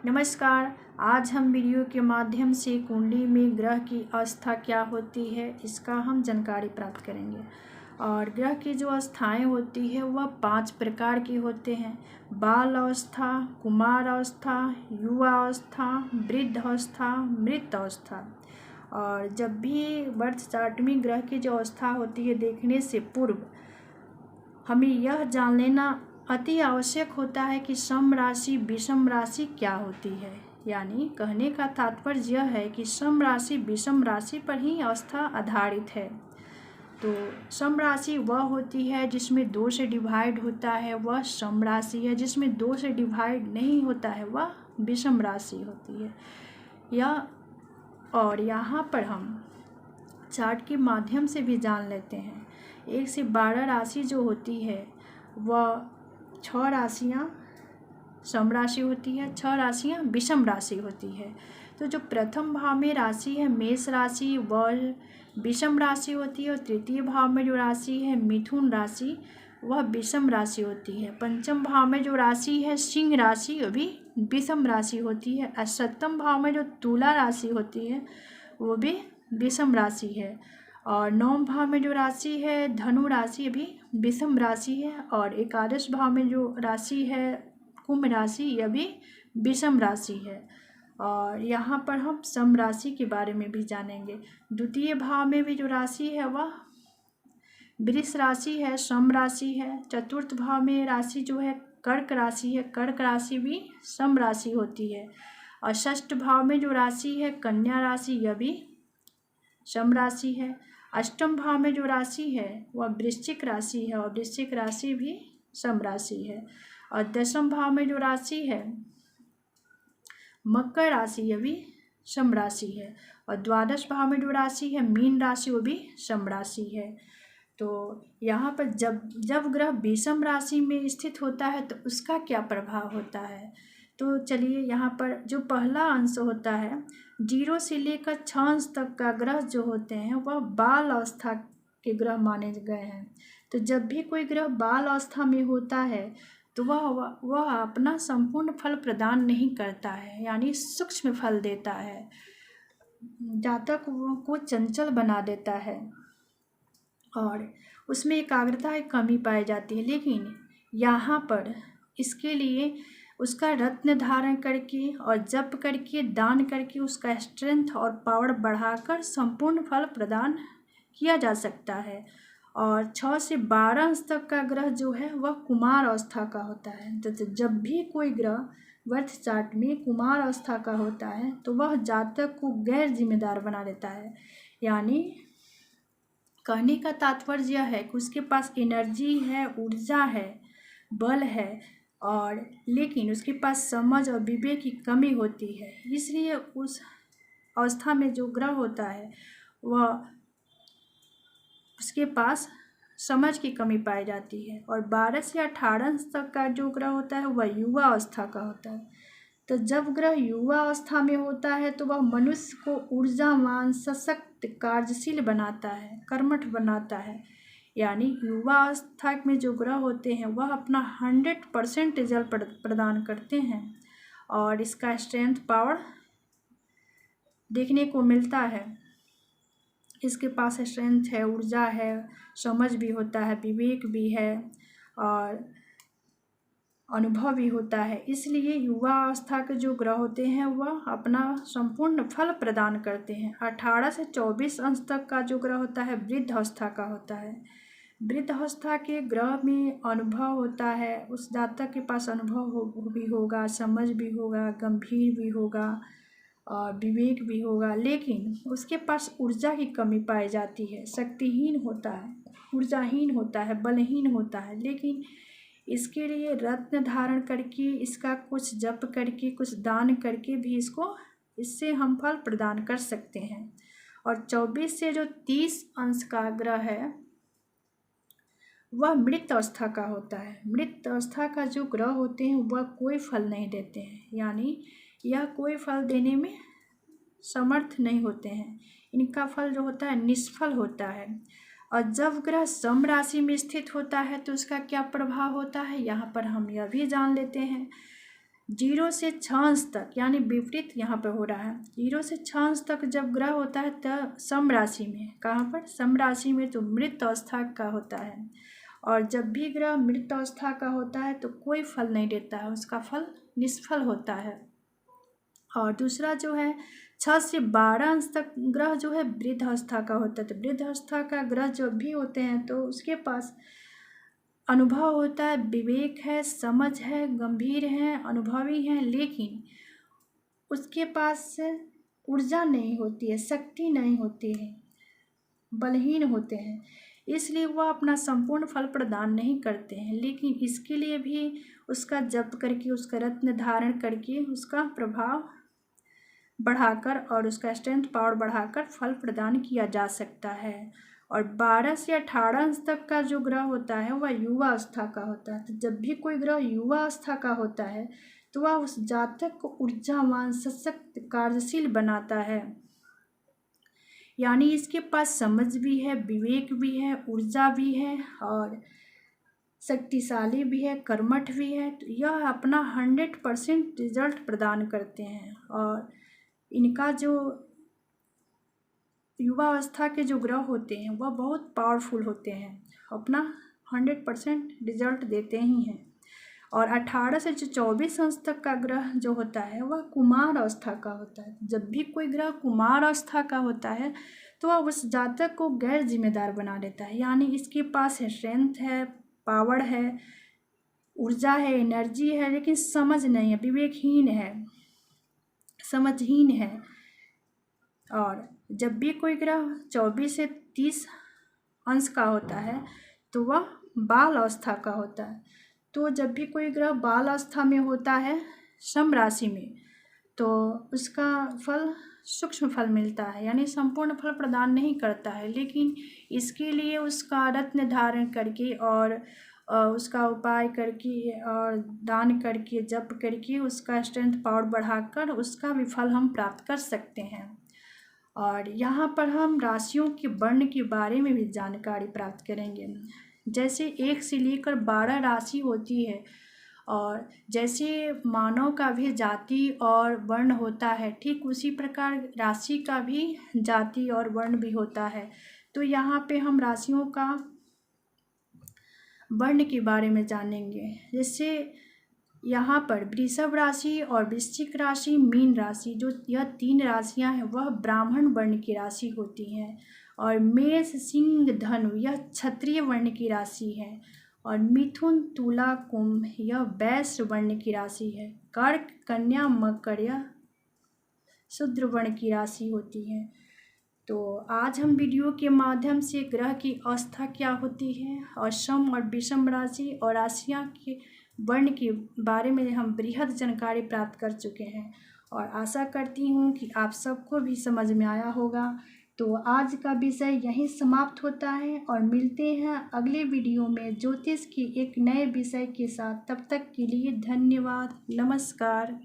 नमस्कार। आज हम वीडियो के माध्यम से कुंडली में ग्रह की अवस्था क्या होती है इसका हम जानकारी प्राप्त करेंगे। और ग्रह की जो अवस्थाएं होती है वह 5 प्रकार की होते हैं। बाल अवस्था, कुमार अवस्था, युवा अवस्था, वृद्ध अवस्था, मृत अवस्था। और जब भी बर्थ चार्ट में ग्रह की जो अवस्था होती है देखने से पूर्व हमें यह जान लेना अति आवश्यक होता है कि सम राशि विषम राशि क्या होती है। यानी कहने का तात्पर्य यह है कि सम राशि विषम राशि पर ही अवस्था आधारित है। तो सम राशि वह होती है जिसमें 2 से डिवाइड होता है, वह सम राशि है। जिसमें 2 से डिवाइड नहीं होता है वह विषम राशि होती है। और यहाँ पर हम चार्ट के माध्यम से भी जान लेते हैं। 1 से 12 राशि जो होती है वह 6 राशियाँ सम राशि होती है, 6 राशियाँ विषम राशि होती है। तो जो प्रथम भाव में राशि है मेष राशि वह विषम राशि होती है, और तृतीय भाव में जो राशि है मिथुन राशि वह विषम राशि होती है। पंचम भाव में जो राशि है सिंह राशि वह भी विषम राशि होती है, और सप्तम भाव में जो तुला राशि होती है वो भी विषम राशि है। और 9वें भाव में जो राशि है धनु राशि भी विषम राशि है, और एकादश भाव में जो राशि है कुंभ राशि यह भी विषम राशि है। और यहाँ पर हम सम राशि के बारे में भी जानेंगे। द्वितीय भाव में भी जो राशि है वह वृष राशि है, सम राशि है। चतुर्थ भाव में राशि जो है कर्क राशि है, कर्क राशि भी सम राशि होती है। और षष्ठ भाव में जो राशि है कन्या राशि यह भी सम राशि है। अष्टम भाव में जो राशि है वह वृश्चिक राशि है, और वृश्चिक राशि भी सम राशि है। और दसम भाव में जो राशि है मकर राशि यह भी सम राशि है। और द्वादश भाव में जो राशि है मीन राशि वो भी सम राशि है। तो यहाँ पर जब ग्रह विषम राशि में स्थित होता है तो उसका क्या प्रभाव होता है। तो चलिए यहाँ पर जो पहला अंश होता है 0 से लेकर 6 अंश तक का ग्रह जो होते हैं वह बाल अवस्था के ग्रह माने गए हैं। तो जब भी कोई ग्रह बाल अवस्था में होता है तो वह अपना संपूर्ण फल प्रदान नहीं करता है, यानी सूक्ष्म फल देता है, जातक को चंचल बना देता है और उसमें एकाग्रता की कमी पाई जाती है। लेकिन यहाँ पर इसके लिए उसका रत्न धारण करके और जप करके दान करके उसका स्ट्रेंथ और पावर बढ़ाकर संपूर्ण फल प्रदान किया जा सकता है। और 6 से 12 अंश तक का ग्रह जो है वह कुमार अवस्था का होता है। तो जब भी कोई ग्रह बर्थ चार्ट में कुमार अवस्था का होता है तो वह जातक को गैर जिम्मेदार बना देता है। यानी कहने का तात्पर्य यह है कि उसके पास एनर्जी है, ऊर्जा है, बल है, और लेकिन उसके पास समझ और विवेक की कमी होती है। इसलिए उस अवस्था में जो ग्रह होता है वह उसके पास समझ की कमी पाई जाती है। और 12 से 18 अंश तक का जो ग्रह होता है वह युवा अवस्था का होता है। तो जब ग्रह युवा अवस्था में होता है तो वह मनुष्य को ऊर्जावान, सशक्त, कार्यशील बनाता है, कर्मठ बनाता है। यानी युवा अवस्था में जो ग्रह होते हैं वह अपना 100% रिजल्ट प्रदान करते हैं, और इसका स्ट्रेंथ पावर देखने को मिलता है। इसके पास स्ट्रेंथ है, ऊर्जा है, समझ भी होता है, विवेक भी है और अनुभव भी होता है। इसलिए युवा अवस्था के जो ग्रह होते हैं वह अपना संपूर्ण फल प्रदान करते हैं। 18 से 24 अंश तक का जो ग्रह होता है वृद्ध अवस्था का होता है। वृद्ध अवस्था के ग्रह में अनुभव होता है, उस जातक के पास अनुभव भी होगा, समझ भी होगा, गंभीर भी होगा और विवेक भी होगा, लेकिन उसके पास ऊर्जा की कमी पाई जाती है, शक्तिहीन होता है, ऊर्जाहीन होता है, बलहीन होता है। लेकिन इसके लिए रत्न धारण करके, इसका कुछ जप करके, कुछ दान करके भी इससे हम फल प्रदान कर सकते हैं। और 24 से जो 30 अंश का ग्रह है वह मृत अवस्था का होता है। मृत अवस्था का जो ग्रह होते हैं वह कोई फल नहीं देते हैं, यानी यह कोई फल देने में समर्थ नहीं होते हैं। इनका फल जो होता है निष्फल होता है। और जब ग्रह सम राशि में स्थित होता है तो उसका क्या प्रभाव होता है यहाँ पर हम यह भी जान लेते हैं। 0 से 6 अंश तक, यानी विपरीत यहाँ पर हो रहा है। 0 से 6 अंश तक जब ग्रह होता है तब सम राशि में, कहाँ पर, सम राशि में, तो मृत अवस्था का होता है। और जब भी ग्रह मृत अवस्था का होता है तो कोई फल नहीं देता है, उसका फल निष्फल होता है। और दूसरा जो है 6 से 12 अंश तक ग्रह जो है वृद्ध अवस्था का होता है। तो वृद्ध अवस्था का ग्रह जब भी होते हैं तो उसके पास अनुभव होता है, विवेक है, समझ है, गंभीर है, अनुभवी हैं, लेकिन उसके पास ऊर्जा नहीं होती है, शक्ति नहीं होती है, बलहीन होते हैं, इसलिए वह अपना संपूर्ण फल प्रदान नहीं करते हैं। लेकिन इसके लिए भी उसका जप करके, उसका रत्न धारण करके, उसका प्रभाव बढ़ाकर और उसका स्ट्रेंथ पावर बढ़ाकर फल प्रदान किया जा सकता है। और 12 से 18 अंश तक का जो ग्रह होता है वह युवा अवस्था का होता है। तो जब भी कोई ग्रह युवा अवस्था का होता है तो वह उस जातक को ऊर्जावान, सशक्त, कार्यशील बनाता है, यानी इसके पास समझ भी है, विवेक भी है, ऊर्जा भी है और शक्तिशाली भी है, कर्मठ भी है। तो यह अपना 100% रिजल्ट प्रदान करते हैं। और इनका जो युवा अवस्था के जो ग्रह होते हैं वह बहुत पावरफुल होते हैं, अपना 100% रिजल्ट देते ही हैं। और 18 से 24 अंश तक का ग्रह जो होता है वह कुमार अवस्था का होता है। जब भी कोई ग्रह कुमार अवस्था का होता है तो वह उस जातक को गैर जिम्मेदार बना देता है, यानी इसके पास है स्ट्रेंथ है, पावर है, ऊर्जा है, एनर्जी है, लेकिन समझ नहीं है, विवेकहीन है, समझहीन है। और जब भी कोई ग्रह 24 से 30 अंश का होता है तो वह बाल अवस्था का होता है। तो जब भी कोई ग्रह बाल अवस्था में होता है सम राशि में तो उसका फल सूक्ष्म फल मिलता है, यानी संपूर्ण फल प्रदान नहीं करता है। लेकिन इसके लिए उसका रत्न धारण करके और उसका उपाय करके और दान करके, जप करके, उसका स्ट्रेंथ पावर बढ़ाकर उसका भी फल हम प्राप्त कर सकते हैं। और यहाँ पर हम राशियों के वर्ण के बारे में भी जानकारी प्राप्त करेंगे। जैसे 1 से लेकर 12 राशि होती है, और जैसे मानव का भी जाति और वर्ण होता है, ठीक उसी प्रकार राशि का भी जाति और वर्ण भी होता है। तो यहाँ पे हम राशियों का वर्ण के बारे में जानेंगे। जैसे यहाँ पर वृषभ राशि और वृश्चिक राशि, मीन राशि, जो यह 3 राशियाँ हैं वह ब्राह्मण वर्ण की राशि होती हैं। और मेष, सिंह, धनु यह क्षत्रिय वर्ण की राशि है। और मिथुन, तुला, कुंभ यह वैश्य वर्ण की राशि है। कर्क, कन्या, मकर यह शूद्र वर्ण की राशि होती है। तो आज हम वीडियो के माध्यम से ग्रह की अवस्था क्या होती है और सम और विषम राशि और राशियाँ के वर्ण के बारे में हम बृहद जानकारी प्राप्त कर चुके हैं। और आशा करती हूँ कि आप सबको भी समझ में आया होगा। तो आज का विषय यहीं समाप्त होता है और मिलते हैं अगले वीडियो में ज्योतिष की एक नए विषय के साथ। तब तक के लिए धन्यवाद, नमस्कार।